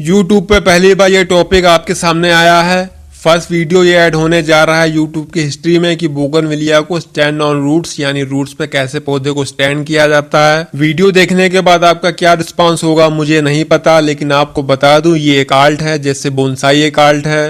YouTube पे पहली बार ये टॉपिक आपके सामने आया है। फर्स्ट वीडियो ये ऐड होने जा रहा है YouTube की हिस्ट्री में कि बोगनविलिया को स्टैंड ऑन रूट्स यानी रूट्स पे कैसे पौधे को स्टैंड किया जाता है। वीडियो देखने के बाद आपका क्या रिस्पांस होगा मुझे नहीं पता, लेकिन आपको बता दूं ये एक आर्ट है, जैसे बोनसाई एक आर्ट है,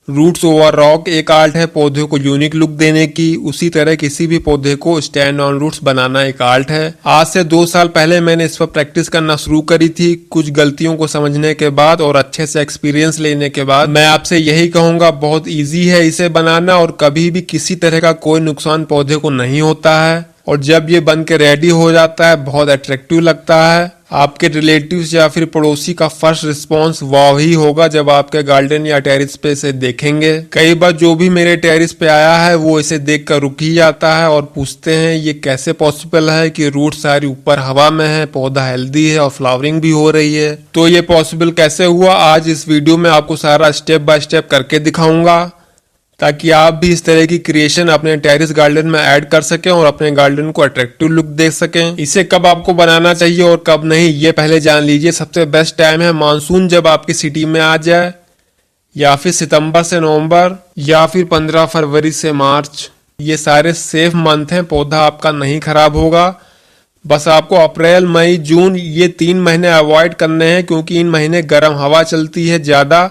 रूट्स ओवर रॉक एक आर्ट है पौधे को यूनिक लुक देने की, उसी तरह किसी भी पौधे को स्टैंड ऑन रूट्स बनाना एक आर्ट है। आज से 2 साल पहले मैंने इस पर प्रैक्टिस करना शुरू करी थी। कुछ गलतियों को समझने के बाद और अच्छे से एक्सपीरियंस लेने के बाद मैं आपसे यही कहूंगा, बहुत इजी है इसे बनाना और कभी भी किसी तरह का कोई नुकसान पौधे को नहीं होता है। और जब ये बन के रेडी हो जाता है बहुत अट्रैक्टिव लगता है। आपके रिलेटिव्स या फिर पड़ोसी का फर्स्ट रिस्पांस वाव ही होगा जब आपके गार्डन या टेरिस पे इसे देखेंगे। कई बार जो भी मेरे टेरिस पे आया है वो इसे देखकर रुक ही जाता है और पूछते हैं ये कैसे पॉसिबल है कि रूट सारी ऊपर हवा में है, पौधा हेल्दी है और फ्लावरिंग भी हो रही है। तो ये पॉसिबल कैसे हुआ, आज इस वीडियो में आपको सारा स्टेप बाय स्टेप करके दिखाऊंगा ताकि आप भी इस तरह की क्रिएशन अपने टेरिस गार्डन में ऐड कर सकें और अपने गार्डन को अट्रैक्टिव लुक दे सकें। इसे कब आपको बनाना चाहिए और कब नहीं ये पहले जान लीजिए। सबसे बेस्ट टाइम है मानसून जब आपकी सिटी में आ जाए, या फिर सितंबर से नवंबर, या फिर 15 फरवरी से मार्च। ये सारे सेफ मंथ हैं, पौधा आपका नहीं खराब होगा। बस आपको अप्रैल मई जून ये 3 महीने अवॉइड करने हैं क्योंकि इन महीने गर्म हवा चलती है ज्यादा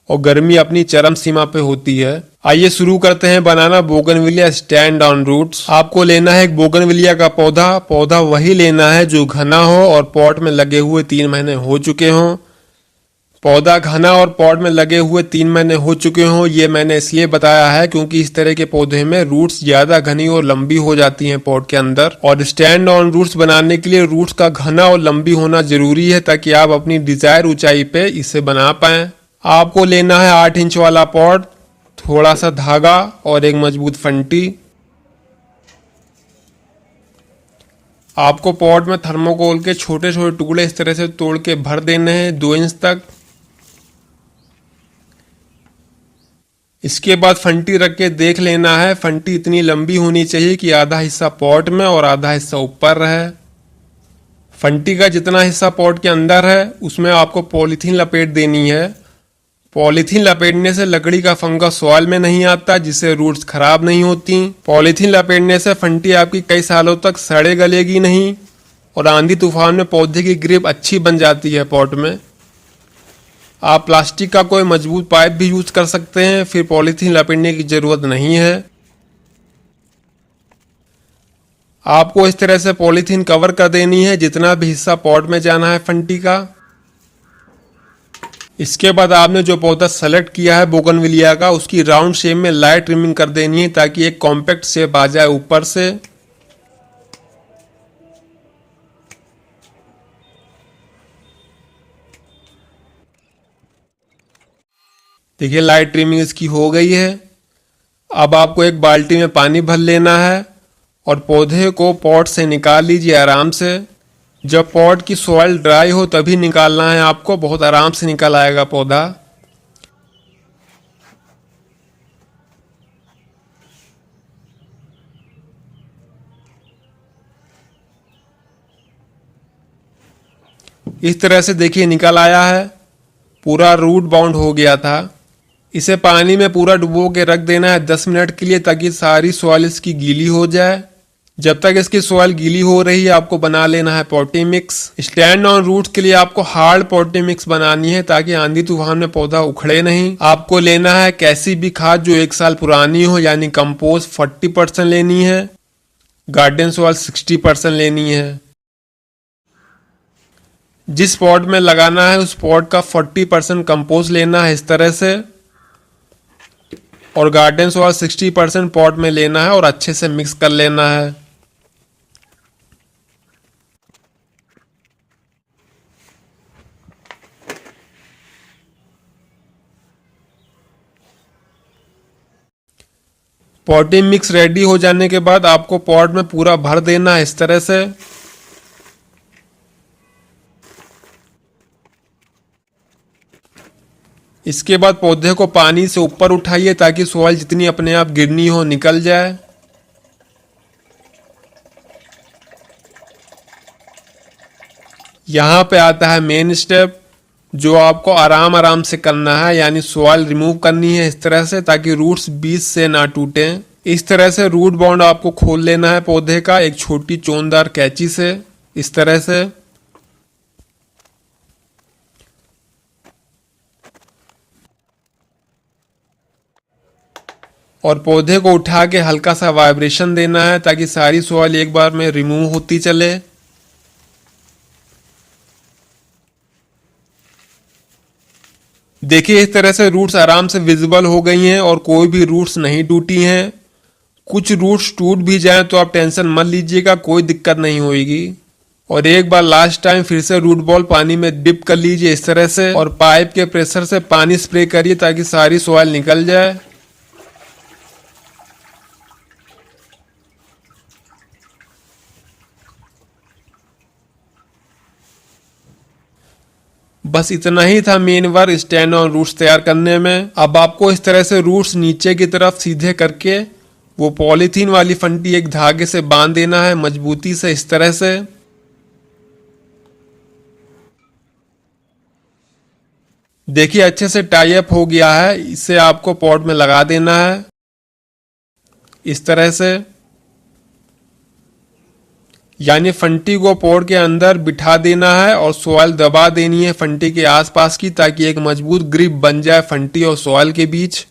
और गर्मी अपनी चरम सीमा पे होती है। आइए शुरू करते हैं बनाना बोगनविलिया स्टैंड ऑन रूट्स। आपको लेना है एक बोगनविलिया का पौधा वही लेना है जो घना हो और पॉट में लगे हुए 3 महीने हो चुके हों। पौधा घना और पॉट में लगे हुए 3 महीने हो चुके हों ये मैंने इसलिए बताया है क्योंकि इस तरह के पौधे में रूट्स ज्यादा घनी और लंबी हो जाती हैं पॉट के अंदर। और स्टैंड ऑन रूट्स बनाने के लिए रूट्स का घना और लंबी होना जरूरी है ताकि आप अपनी डिजायर ऊंचाई पे इसे बना पाएं। आपको लेना है 8 इंच वाला पॉट, थोड़ा सा धागा और एक मजबूत फंटी। आपको पॉट में थर्मोकोल के छोटे छोटे टुकड़े इस तरह से तोड़ के भर देने हैं 2 इंच तक। इसके बाद फंटी रख के देख लेना है, फंटी इतनी लंबी होनी चाहिए कि आधा हिस्सा पॉट में और आधा हिस्सा ऊपर रहे। फंटी का जितना हिस्सा पॉट के अंदर है उसमें आपको पॉलीथीन लपेट देनी है। पॉलीथीन लपेटने से लकड़ी का फंगस सॉइल में नहीं आता जिससे रूट्स खराब नहीं होती। पॉलीथीन लपेटने से फंटी आपकी कई सालों तक सड़े गलेगी नहीं और आंधी तूफान में पौधे की ग्रिप अच्छी बन जाती है पॉट में। आप प्लास्टिक का कोई मजबूत पाइप भी यूज कर सकते हैं, फिर पॉलीथीन लपेटने की जरूरत नहीं है। आपको इस तरह से पॉलीथीन कवर कर देनी है जितना भी हिस्सा पॉट में जाना है फंटी का। इसके बाद आपने जो पौधा सेलेक्ट किया है बोगनविलिया का उसकी राउंड शेप में लाइट ट्रिमिंग कर देनी है ताकि एक कॉम्पैक्ट शेप आ जाए ऊपर से। देखिए लाइट ट्रिमिंग इसकी हो गई है। अब आपको एक बाल्टी में पानी भर लेना है और पौधे को पॉट से निकाल लीजिए आराम से। जब पॉट की सॉइल ड्राई हो तभी निकालना है आपको, बहुत आराम से निकल आएगा पौधा। इस तरह से देखिए निकल आया है, पूरा रूट बाउंड हो गया था। इसे पानी में पूरा डुबो के रख देना है 10 मिनट के लिए ताकि सारी सॉइल इसकी गीली हो जाए। जब तक इसकी सॉइल गीली हो रही है आपको बना लेना है potty mix. Stand on roots के लिए आपको हार्ड पॉटी मिक्स बनानी है ताकि आंधी तूफान में पौधा उखड़े नहीं। आपको लेना है कैसी भी खाद जो 1 साल पुरानी हो, यानी कंपोस्ट 40% लेनी है, गार्डन सॉइल 60% लेनी है। जिस पॉट में लगाना है उस पॉट का 40% कंपोस्ट लेना है इस तरह से, और गार्डन सॉइल 60% पॉट में लेना है और अच्छे से मिक्स कर लेना है। पॉटिंग मिक्स रेडी हो जाने के बाद आपको पॉट में पूरा भर देना है इस तरह से। इसके बाद पौधे को पानी से ऊपर उठाइए ताकि सॉइल जितनी अपने आप गिरनी हो निकल जाए। यहाँ पे आता है मेन स्टेप। जो आपको आराम आराम से करना है, यानी सॉइल रिमूव करनी है इस तरह से, ताकि रूट्स बीच से ना टूटे। इस तरह से रूट बाउंड आपको खोल लेना है पौधे का एक छोटी चोनदार कैंची से, इस तरह से। और पौधे को उठा के हल्का सा वाइब्रेशन देना है ताकि सारी सॉइल एक बार में रिमूव होती चले। देखिए इस तरह से रूट्स आराम से विजिबल हो गई हैं और कोई भी रूट्स नहीं टूटी हैं। कुछ रूट्स टूट भी जाएं तो आप टेंशन मत लीजिएगा, कोई दिक्कत नहीं होगी। और एक बार लास्ट टाइम फिर से रूट बॉल पानी में डिप कर लीजिए इस तरह से, और पाइप के प्रेशर से पानी स्प्रे करिए ताकि सारी सॉइल निकल जाए। बस इतना ही था main work stand on roots तैयार करने में। अब आपको इस तरह से रूट्स नीचे की तरफ सीधे करके वो पॉलीथीन वाली फंटी एक धागे से बांध देना है मजबूती से इस तरह से। देखिए अच्छे से टाई अप हो गया है, इसे आपको पॉट में लगा देना है इस तरह से, यानी फंटी को पॉट के अंदर बिठा देना है और सॉइल दबा देनी है फंटी के आसपास की, ताकि एक मजबूत ग्रिप बन जाए फंटी और सॉइल के बीच।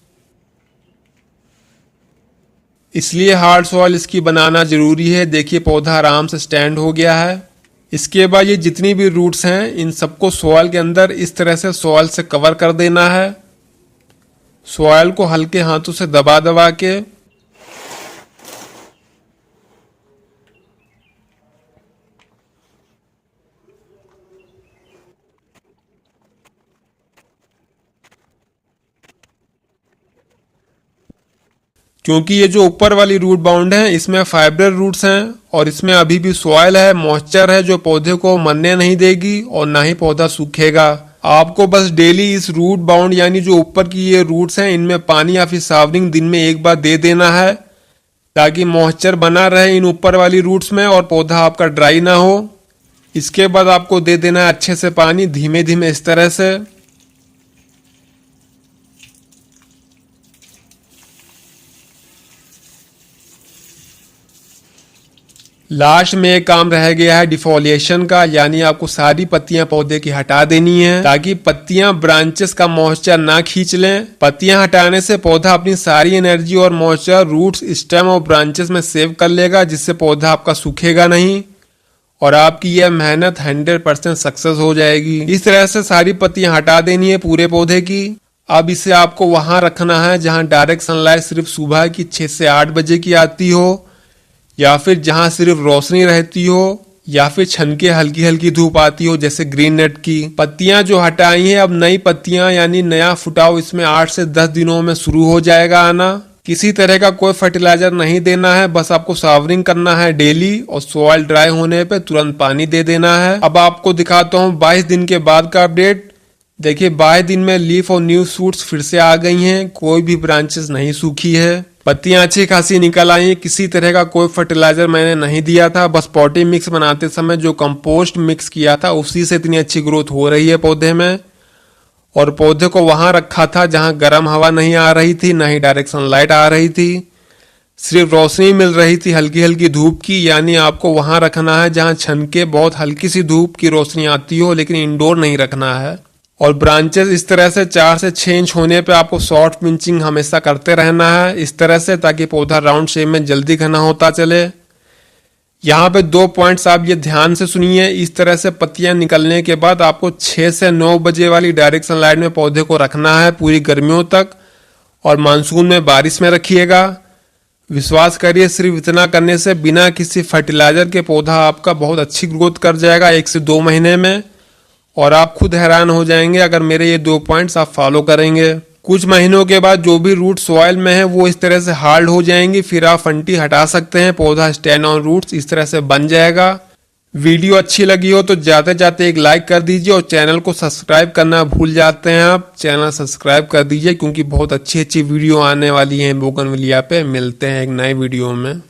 इसलिए हार्ड सॉइल इसकी बनाना जरूरी है। देखिए पौधा आराम से स्टैंड हो गया है। इसके बाद ये जितनी भी रूट्स हैं इन सबको सॉइल के अंदर इस तरह से सॉइल से कवर कर देना है। सॉइल को हल्के हाथों से दबा दबा के। क्योंकि ये जो ऊपर वाली रूट बाउंड है इसमें फाइबर रूट्स हैं और इसमें अभी भी सॉइल है, मॉइस्चर है जो पौधे को मरने नहीं देगी और ना ही पौधा सूखेगा। आपको बस डेली इस रूट बाउंड यानी जो ऊपर की ये रूट्स हैं इनमें पानी या फिर सावरिंग दिन में एक बार दे देना है, ताकि मॉइस्चर बना रहे इन ऊपर वाली रूट्स में और पौधा आपका ड्राई ना हो। इसके बाद आपको दे देना है अच्छे से पानी धीमे धीमे इस तरह से। लास्ट में एक काम रह गया है डिफोलिएशन का, यानी आपको सारी पत्तियां पौधे की हटा देनी है ताकि पत्तियां ब्रांचेस का मॉइस्चर ना खींच लें। पत्तियां हटाने से पौधा अपनी सारी एनर्जी और मॉइस्चर रूट्स, स्टेम और ब्रांचेस में सेव कर लेगा, जिससे पौधा आपका सूखेगा नहीं और आपकी यह मेहनत 100% सक्सेस हो जाएगी। इस तरह से सारी पत्तियां हटा देनी है पूरे पौधे की। अब इसे आपको वहां रखना है जहां डायरेक्ट सनलाइट सिर्फ सुबह की 6 से 8 बजे की आती हो, या फिर जहां सिर्फ रोशनी रहती हो, या फिर छन के हल्की हल्की धूप आती हो जैसे ग्रीन नेट की। पत्तियां जो हटाई हैं अब नई पत्तियां यानी नया फुटाव इसमें 8 से 10 दिनों में शुरू हो जाएगा आना। किसी तरह का कोई फर्टिलाइजर नहीं देना है, बस आपको सावरिंग करना है डेली और सॉइल ड्राई होने पे तुरंत पानी दे देना है। अब आपको दिखाता हूँ 22 दिन के बाद का अपडेट। देखिए 22 दिन में लीफ और न्यू शूट्स फिर से आ गई हैं, कोई भी ब्रांचेस नहीं सूखी है, पत्तियां अच्छी खासी निकल आई। किसी तरह का कोई फर्टिलाइजर मैंने नहीं दिया था, बस पॉटी मिक्स बनाते समय जो कंपोस्ट मिक्स किया था उसी से इतनी अच्छी ग्रोथ हो रही है पौधे में। और पौधे को वहां रखा था जहां गर्म हवा नहीं आ रही थी, ना ही डायरेक्ट सनलाइट आ रही थी, सिर्फ रोशनी मिल रही थी हल्की हल्की धूप की। यानी आपको वहां रखना है जहां छन के बहुत हल्की सी धूप की रोशनी आती हो, लेकिन इंडोर नहीं रखना है। और ब्रांचेस इस तरह से 4 से 6 इंच होने पे आपको शॉर्ट पिंचिंग हमेशा करते रहना है इस तरह से, ताकि पौधा राउंड शेप में जल्दी घना होता चले। यहाँ पे 2 पॉइंट्स आप ये ध्यान से सुनिए। इस तरह से पत्तियां निकलने के बाद आपको 6 से 9 बजे वाली डायरेक्ट सनलाइट में पौधे को रखना है पूरी गर्मियों तक, और मानसून में बारिश में रखिएगा। विश्वास करिए सिर्फ इतना करने से बिना किसी फर्टिलाइजर के पौधा आपका बहुत अच्छी ग्रोथ कर जाएगा 1 से 2 महीने में, और आप खुद हैरान हो जाएंगे अगर मेरे ये 2 पॉइंट्स आप फॉलो करेंगे। कुछ महीनों के बाद जो भी रूट सॉइल में है वो इस तरह से हार्ड हो जाएंगी, फिर आप फंटी हटा सकते हैं, पौधा स्टैंड ऑन रूट्स इस तरह से बन जाएगा। वीडियो अच्छी लगी हो तो जाते जाते एक लाइक कर दीजिए और चैनल को सब्सक्राइब करना भूल जाते हैं आप, चैनल सब्सक्राइब कर दीजिए क्योंकि बहुत अच्छी अच्छी वीडियो आने वाली हैं बोगनविलिया पे। मिलते हैं एक नए वीडियो में।